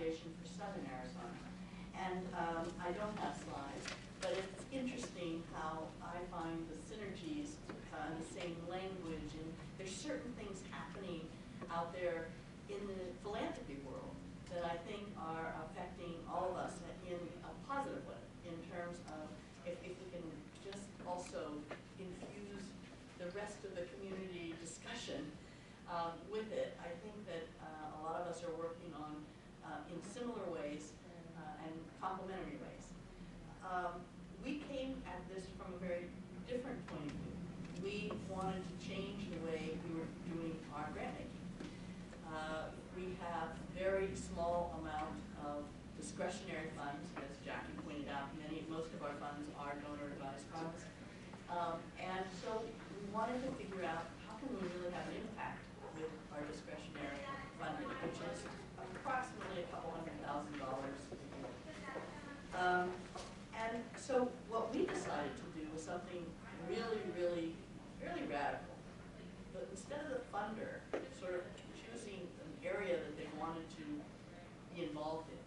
Foundation for Southern Arizona. And I don't have slides, but it's interesting how I find the synergies in the same language, and there's certain things happening out there in the philanthropy world that I think are affecting all of us in a positive way, in terms of if we can just also infuse the rest of the community discussion with it. I think that a lot of us are working on in similar ways and complementary ways. We came at this from a very different point of view. We wanted to change the way we were doing our grant making. We have very small amount of discretionary funds, as Jackie pointed out. Most of our funds are donor-advised funds. And so we wanted to figure out how can we really have an impact with our discretionary funding, which is approximately a couple $100,000 a year. And so what we decided to do was something really radical. But instead of the funder sort of choosing an area that they wanted to be involved in,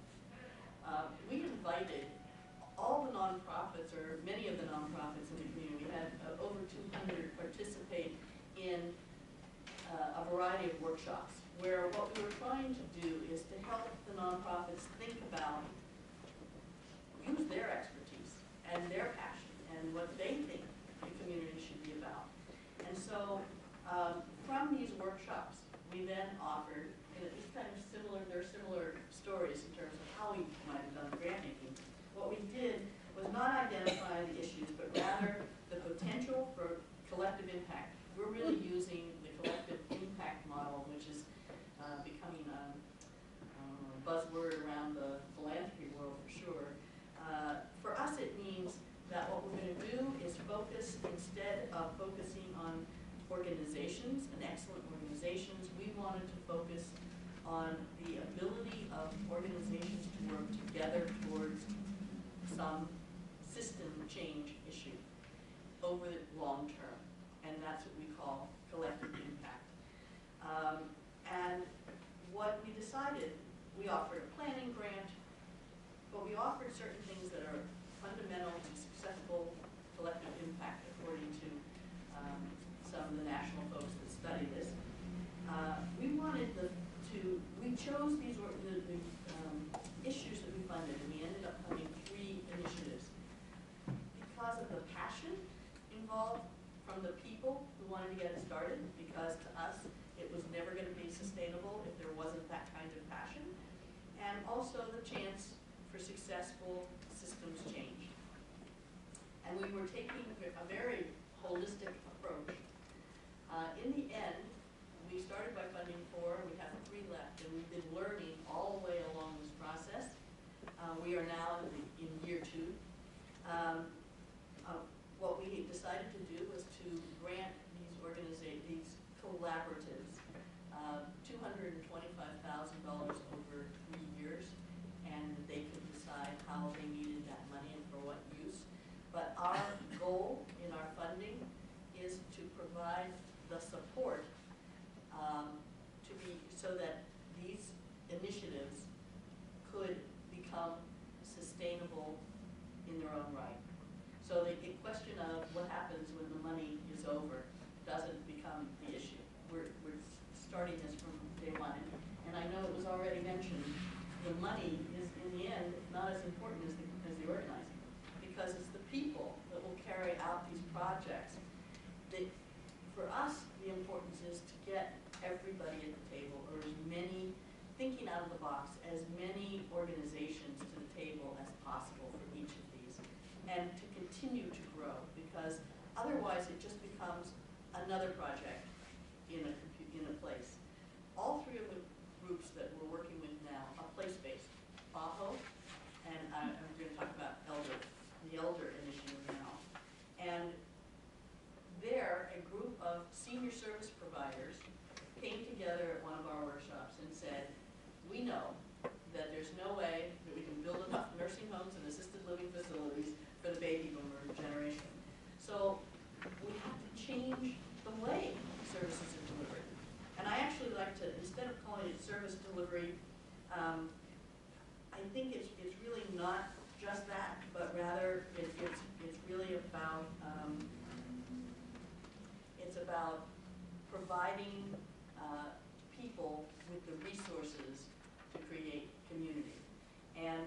we invited all the nonprofits, or many of the nonprofits in the community. We had over 200 participate in a variety of workshops, where what we were trying to do is to help the nonprofits think about, use their expertise and their passion and what they think the community should be about. And so from these workshops, we then offered, and it's kind of similar, there are similar stories in terms of how we might have done grant making. What we did was not identify the issues, but rather the potential for collective impact. We're really using the collective impact model, which is becoming a buzzword around the philanthropy world for sure. For us, it means that what we're going to do is focus, instead of focusing on organizations and excellent organizations, we wanted to focus on the ability of organizations to work together towards some system change issue over the long term. And that's what we call collective impact. And what we decided, we offered a planning grant, but we offered certain things that are fundamental to successful collective impact, according to some of the national folks that study this. We chose these the issues that we funded, and we ended up funding 3 initiatives because of the passion involved from the people who wanted to get it started, because to us it was never going to be sustainable if there wasn't that kind of passion, and also the chance for successful systems change. And we were taking a very holistic approach. In the end, we started by funding 4, we have 3 left, and we've been learning all the way along this process. We are now in year 2. What we decided to do was to grant these collaboratives $225,000 over 3 years, and they could decide how they needed that money and for what use. But our goal in our funding is to provide the support so that these initiatives could become sustainable in their own right. So the question of what happens when the money is over doesn't become the issue. We're starting this from day one. And I know it was already mentioned, the money is, in the end, not as important as the organizing, because it's the people that will carry out these projects. For us, the importance is to get everybody at the table, or as many, thinking out of the box, as many organizations to the table as possible for each of these, and to continue to grow, because otherwise it just becomes another project in a place. All 3 of the groups that we're working with now are place-based. Bajo, and I'm going to talk about the Elder Initiative now. And there, a group of senior service providers came together at one of our workshops and said, we know that there's no way that we can build enough nursing homes and assisted living facilities for the baby boomer generation. So we have to change the way services are delivered. And I actually like to, instead of calling it service delivery, think it's really not just that, but rather it's really about it's about providing people with the resources to create community, and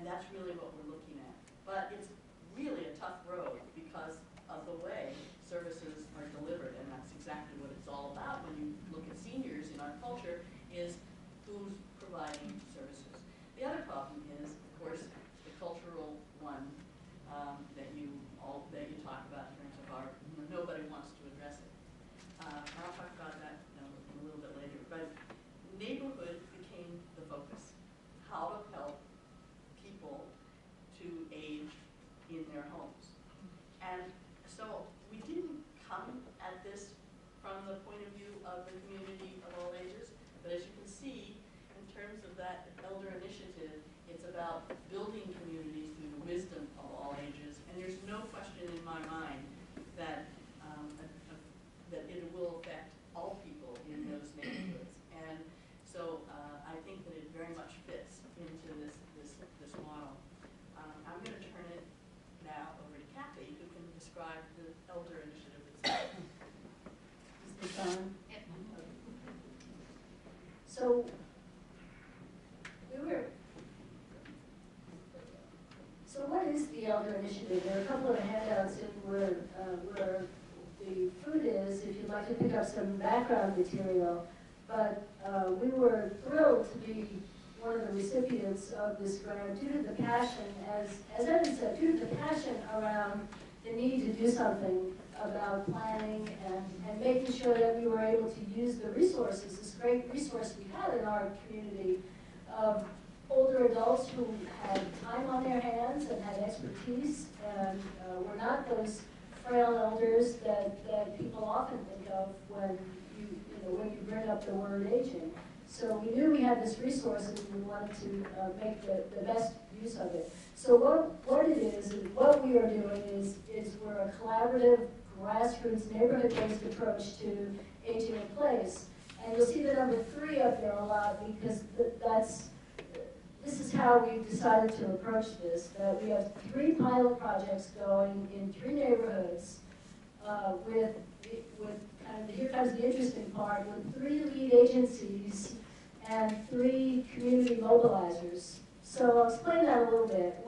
that's really what we're looking at. But it's really a tough road because of the way services are delivered, and that's exactly what it's all about when you look at seniors in our culture, is who's providing services. The other problem is, of course, the cultural one that you talk about in terms of our, nobody wants to address it. I'll talk about that in a little bit later. But neighborhood became the focus. How to help people to age in their homes. And so we didn't come at this from the point of view of the community of all ages, but as you can see, in terms of that elder initiative, it's about building communities through the wisdom of all ages, and there's no question in my mind that that it will affect all people in those neighborhoods. And so I think that it very much fits into this model. I'm going to turn it now over to Kathy, who can describe the elder initiative itself. Is this on? Yep. So what is the elder initiative? There are a couple of handouts in where the food is, if you'd like to pick up some background material. But we were thrilled to be one of the recipients of this grant due to the passion, as Evan said, due to the passion around the need to do something about planning and making sure that we were able to use the resources, this great resource we had in our community of older adults who had time on their hands and had expertise and were not those frail elders that people often think of when you bring up the word aging. So we knew we had this resource and we wanted to make the best use of it. So what it is, and what we are doing is we're a collaborative, grassroots, neighborhood-based approach to aging in place. And you'll see the number 3 up there a lot because this is how we've decided to approach this, that we have 3 pilot projects going in 3 neighborhoods with kind of, here comes the interesting part, with 3 lead agencies and 3 community mobilizers. So I'll explain that a little bit.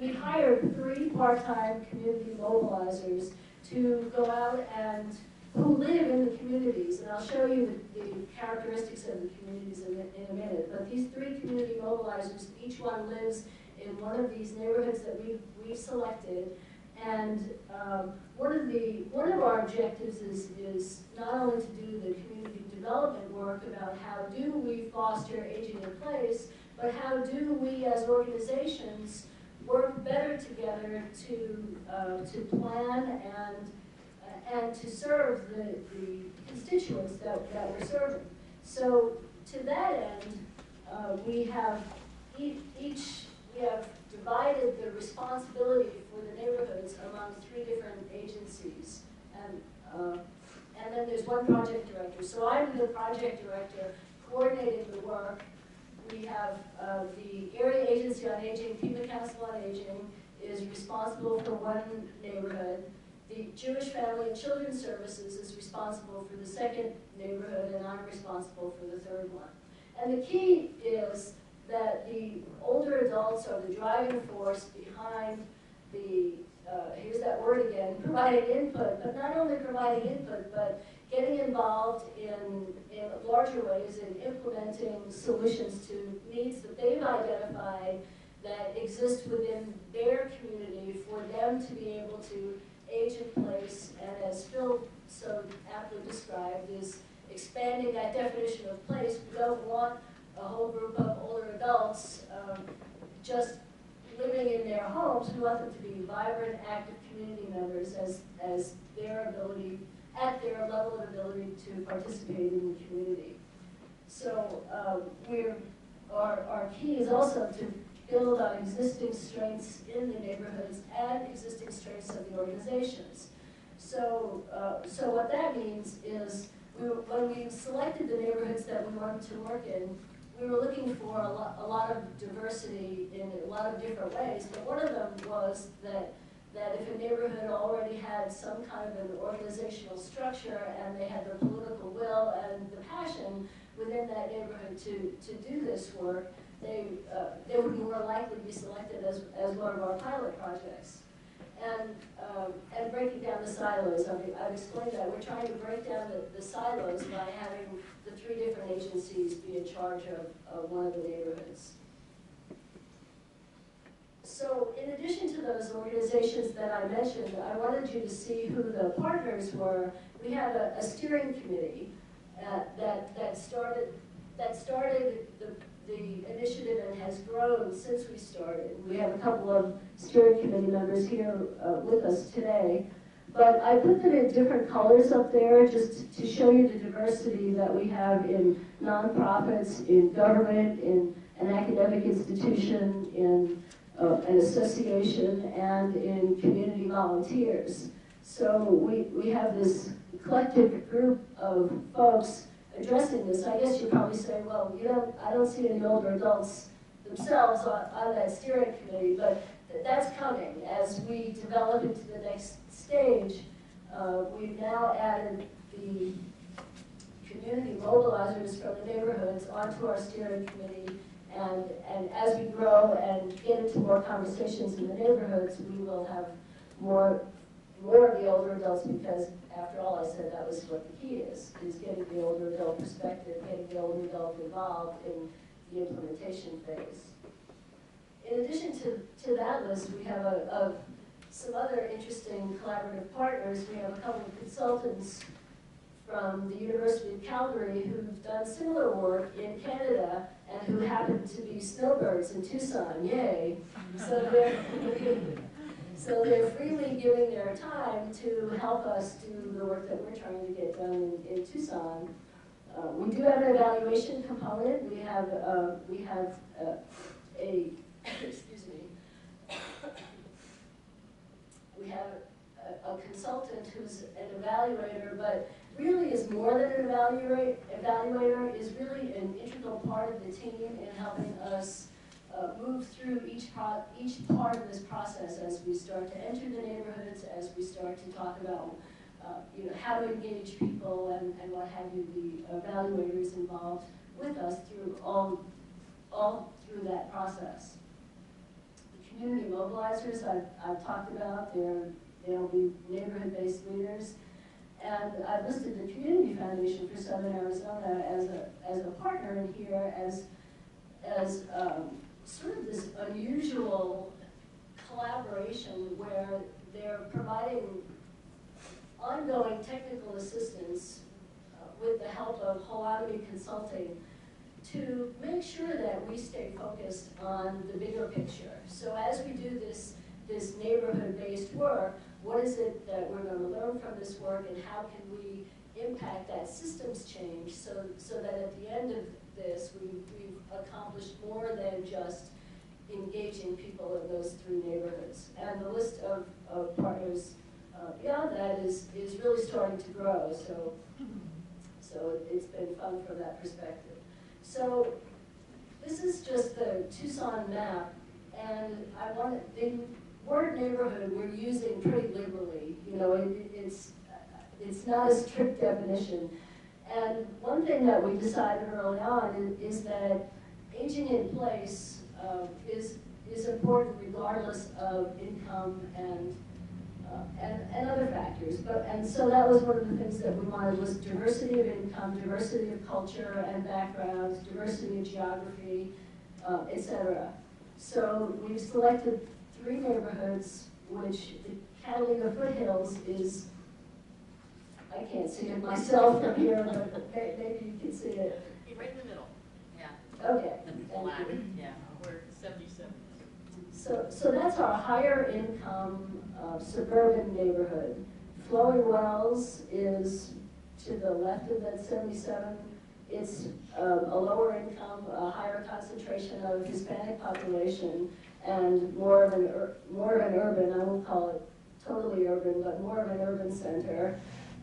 We hired 3 part-time community mobilizers to go out and who live in the communities, and I'll show you the characteristics of the communities in a minute. But these 3 community mobilizers, each one lives in one of these neighborhoods that we've selected, and one of our objectives is not only to do the community development work about how do we foster aging in place, but how do we as organizations work better together to plan and to serve the constituents that we're serving. So to that end, we have divided the responsibility for the neighborhoods among 3 different agencies, and then there's 1 project director. So I'm the project director coordinating the work. We have the Area Agency on Aging, Pima Council on Aging is responsible for 1 neighborhood. The Jewish Family and Children's Services is responsible for the 2nd neighborhood, and I'm responsible for the 3rd one. And the key is that the older adults are the driving force behind the, here's that word again, providing input, but not only providing input, but getting involved in larger ways in implementing solutions to needs that they've identified that exist within their community for them to be able to age in place, and as Phil so aptly described, is expanding that definition of place. We don't want a whole group of older adults just living in their homes. We want them to be vibrant, active community members as their ability, at their level of ability to participate in the community. So our key is also to build on existing strengths in the neighborhoods and existing strengths of the organizations. So what that means is when we selected the neighborhoods that we wanted to work in, we were looking for a lot of diversity in a lot of different ways, but one of them was that if a neighborhood already had some kind of an organizational structure and they had the political will and the passion within that neighborhood to do this work, they would be more likely to be selected as one of our pilot projects. And breaking down the silos. I've explained that. We're trying to break down the silos by having the 3 different agencies be in charge of one of the neighborhoods. So in addition to those organizations that I mentioned, I wanted you to see who the partners were. We had a steering committee that started the initiative and has grown since we started. We have a couple of steering committee members here with us today. But I put them in different colors up there just to show you the diversity that we have in nonprofits, in government, in an academic institution, in an association, and in community volunteers. So we have this eclectic group of folks addressing this. I guess you're probably saying, well, I don't see any older adults themselves on that steering committee, but that's coming as we develop into the next stage. We've now added the community mobilizers from the neighborhoods onto our steering committee, and as we grow and get into more conversations in the neighborhoods, we will have more of the older adults, because after all, I said that was what the key is getting the older adult perspective, getting the older adult involved in the implementation phase. In addition to that list, we have some other interesting collaborative partners. We have a couple of consultants from the University of Calgary who've done similar work in Canada and who happen to be snowbirds in Tucson, yay. So they're freely giving their time to help us do the work that we're trying to get done in Tucson. We do have an evaluation component. We have excuse me. We have a consultant who's an evaluator, but really is more than an evaluator, is really an integral part of the team in helping us move through each part of this process as we start to enter the neighborhoods, as we start to talk about how to engage people and what have you. The evaluators involved with us through all through that process. The community mobilizers I've talked about. They'll be neighborhood-based leaders. And I've listed the Community Foundation for Southern Arizona as a partner in here as sort of this unusual collaboration where they're providing ongoing technical assistance with the help of holotomy consulting to make sure that we stay focused on the bigger picture. So as we do this neighborhood-based work, what is it that we're going to learn from this work, and how can we impact that systems change so that at the end of this we've accomplished more than just engaging people in those 3 neighborhoods. And the list of partners beyond that is really starting to grow. So it's been fun from that perspective. So this is just the Tucson map, and the word neighborhood we're using pretty liberally. It's not a strict definition. And one thing that we decided early on is that aging in place is important regardless of income and other factors. And so that was one of the things that we wanted, was diversity of income, diversity of culture and backgrounds, diversity of geography, etc. So we've selected 3 neighborhoods, which the Catalina Foothills is, I can't see it myself from here, but maybe you can see it. Right in the middle. Yeah. Okay. Flat. Yeah. We're 77. So that's our higher income suburban neighborhood. Flowing Wells is to the left of that 77. It's a lower income, a higher concentration of Hispanic population, and more of an urban, I won't call it totally urban, but more of an urban center.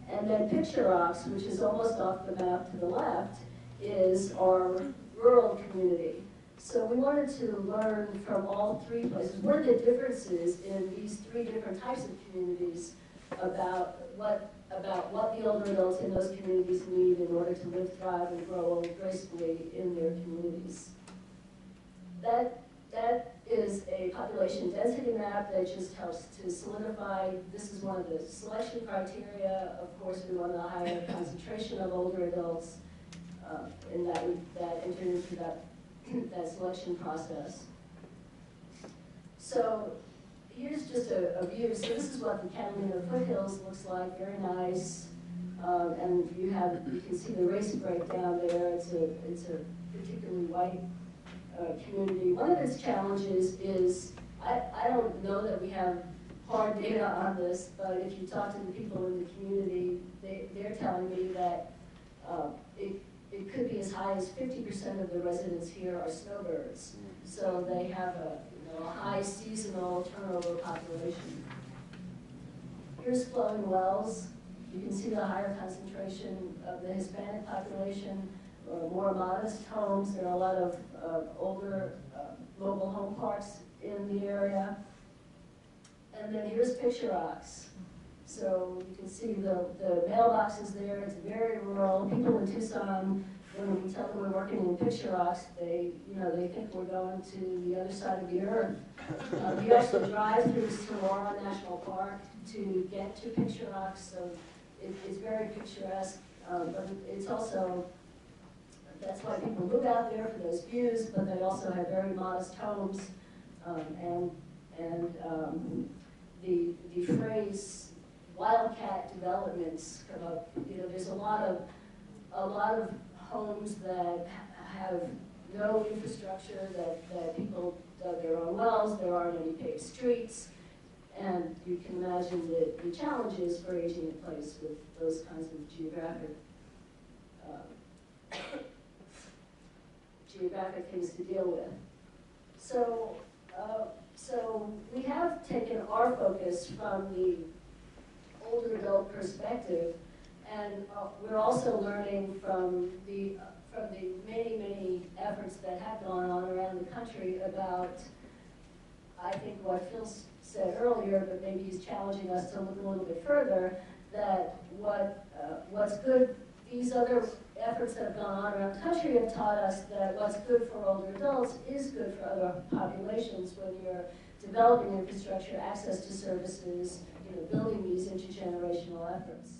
And then Picture Rocks, which is almost off the map to the left, is our rural community. So we wanted to learn from all three places. What are the differences in these three different types of communities about what the older adults in those communities need in order to live, thrive, and grow old gracefully in their communities. That is a population density map that just helps to solidify. This is one of the selection criteria. Of course, we want a higher concentration of older adults, and that entered into that selection process. So here's just a view. So this is what the Catalina foothills looks like. Very nice, and you can see the race breakdown there. It's a particularly white community. One of its challenges is, I don't know that we have hard data on this, but if you talk to the people in the community, they're telling me that it could be as high as 50% of the residents here are snowbirds. So they have a high seasonal turnover population. Here's flowing wells. You can see the higher concentration of the Hispanic population, more modest homes. There are a lot of older mobile home parks in the area. And then here's Picture Rocks. So you can see the mailboxes there. It's very rural. People in Tucson, when we tell them we're working in Picture Rocks, they think we're going to the other side of the earth. You actually drive through Sonora National Park to get to Picture Rocks, so it's very picturesque. But it's also, that's why people move out there for those views, but they also have very modest homes. The phrase wildcat developments come up. There's a lot of homes that have no infrastructure, that people dug their own wells, there aren't any paved streets, and you can imagine the challenges for aging in place with those kinds of geographic things to deal with. So we have taken our focus from the older adult perspective, and we're also learning from the many efforts that have gone on around the country about, I think, what Phil said earlier, but maybe he's challenging us to look a little bit further, that what's good, these other efforts that have gone on around the country have taught us that what's good for older adults is good for other populations when you're developing infrastructure, access to services, building these intergenerational efforts.